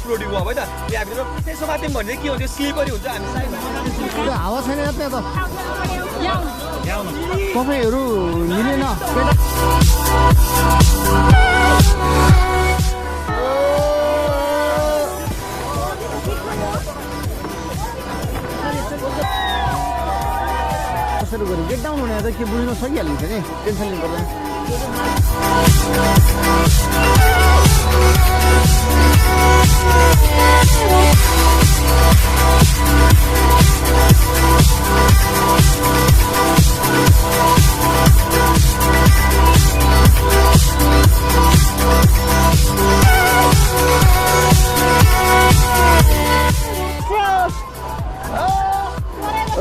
एक्सप्लोडिङ भयो है त त्यहाँभित्र त्यसो मात्रै भने के हुन्छ स्लिपरी हुन्छ हामी साइडमा हावा छैन त्यहाँ त तपाईँहरू मिलेन कसरी गऱ्यो गेट डाउन हुने त के बुझ्न सकिहालिन्छ नि टेन्सन लिनु पर्दैन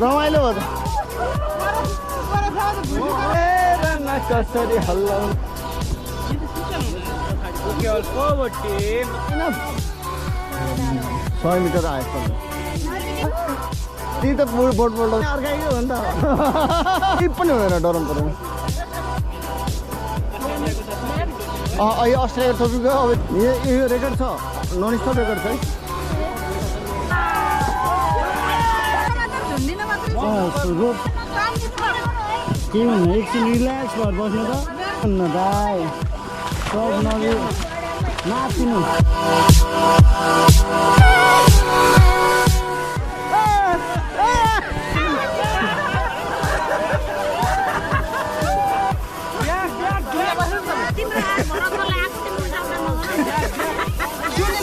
रमाइलो हो त कसरी हल्ला 100 मिटर आएको त्यही त बोट अर्काइकै हो नि त केही पनि हुँदैन डराउनु पर्दैन यो अस्ट्रेलिया टपिक अब यो रेकर्ड छ नन स्टप रेकर्ड छ के भन्नु एकछिन रिल्याक्स भएर बस्नु त न दाइ सब नलियो नाचिनु Trishuli